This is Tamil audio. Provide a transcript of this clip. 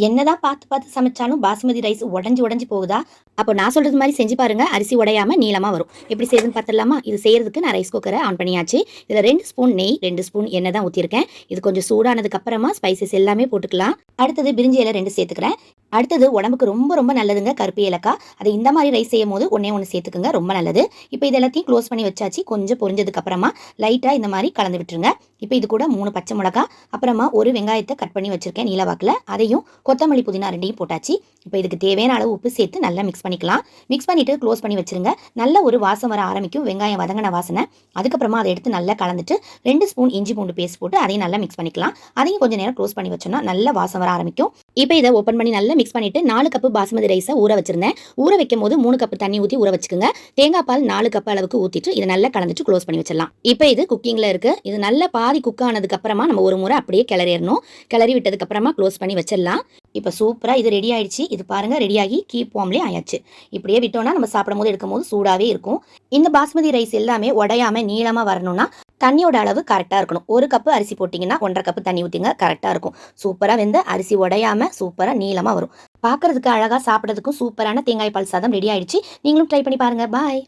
என்னதான் பார்த்து பார்த்து சமைச்சாலும் பாசுமதி ரைஸ் உடஞ்சி உடஞ்சி போகுதா? அப்போ நான் சொல்றது மாதிரி செஞ்சு பாருங்க. அரிசி உடையாம நீளமா வரும். எப்படி செய்யுதுன்னு பார்த்துடலாமா? இது செய்யறதுக்கு நான் ரைஸ் குக்கரை ஆன் பண்ணியாச்சு. இதுல 2 ஸ்பூன் நெய், 2 ஸ்பூன் எண்ணெய் தான் ஊத்திருக்கேன். இது கொஞ்சம் சூடானதுக்கு அப்புறமா ஸ்பைசஸ் எல்லாமே போட்டுக்கலாம். அடுத்தது பிரிஞ்சி இலை 2 சேர்த்துக்கிறேன். அடுத்தது உடம்புக்கு ரொம்ப ரொம்ப நல்லதுங்க கருப்பு ஏலக்காய். அது இந்த மாதிரி ரைஸ் செய்யும் போது ஒண்ணே ஒன்று சேர்த்துக்குங்க, ரொம்ப நல்லது. இப்போ இது எல்லாத்தையும் க்ளோஸ் பண்ணி வச்சாச்சு. கொஞ்சம் பொரிஞ்சதுக்கு அப்புறமா லைட்டா இந்த மாதிரி கலந்து விட்டுருங்க. இப்போ இது கூட 3 பச்சை மிளகாய், அப்புறமா ஒரு வெங்காயத்தை கட் பண்ணி வச்சிருக்கேன் நீலவாக்குல. அதையும் கொத்தமல்லி புதினா 2யும் போட்டாச்சு. இப்போ இதுக்கு தேவையான அளவு உப்பு சேர்த்து நல்லா மிக்ஸ் பண்ணிக்கலாம். மிக்ஸ் பண்ணிட்டு க்ளோஸ் பண்ணி வச்சிருங்க. நல்ல ஒரு வாசம் வர ஆரம்பிக்கும், வெங்காயம் வதங்கின வாசனை. அதுக்கப்புறமா அதை எடுத்து நல்லா கலந்துட்டு 2 ஸ்பூன் இஞ்சி பூண்டு பேஸ்ட் போட்டு அதையும் நல்லா மிக்ஸ் பண்ணிக்கலாம். அதையும் கொஞ்சம் நேரம் க்ளோஸ் பண்ணி வச்சோம்னா நல்ல வாசம் வர ஆரம்பிக்கும். இப்போ இதை ஓப்பன் பண்ணி நல்லா மிக்ஸ் பண்ணிட்டு 4 கப்பு பாசுமதி ரைஸை ஊற வச்சிருந்தேன். ஊற வைக்கும் போது 3 கப்பு தண்ணி ஊற்றி ஊற வச்சுக்கோங்க. தேங்காய் பால் 4 கப் அளவுக்கு ஊற்றிட்டு இதை நல்லா கலந்துட்டு க்ளோஸ் பண்ணி வச்சிடலாம். இப்போ இது குக்கிங்ல இருக்கு. இது நல்லா பாதி குக் ஆனதுக்கு அப்புறமா நம்ம ஒரு முறை அப்படியே கிளறிடணும். கிளறி விட்டதுக்கு அப்புறமா க்ளோஸ் பண்ணி வச்சிடலாம். இப்போ சூப்பராக இது ரெடி ஆயிடுச்சு. இது பாருங்க ரெடியாகி கீப் வார்ம்லேயே ஆயாச்சு. இப்படியே விட்டோம்னா நம்ம சாப்பிடும் போது எடுக்கும் போது சூடாகவே இருக்கும். இந்த பாஸ்மதி ரைஸ் எல்லாமே உடையாம நீளமாக வரணும்னா தண்ணியோட அளவு கரெக்டாக இருக்கணும். 1 கப்பு அரிசி போட்டிங்கன்னா 1.5 கப்பு தண்ணி ஊற்றிங்க, கரெக்டாக இருக்கும். சூப்பராக வெந்த அரிசி உடையாம சூப்பராக நீளமாக வரும். பார்க்கறதுக்கு அழகாக, சாப்பிட்றதுக்கும் சூப்பரான தேங்காய் பால் சாதம் ரெடி ஆயிடுச்சு. நீங்களும் ட்ரை பண்ணி பாருங்க. பாய்.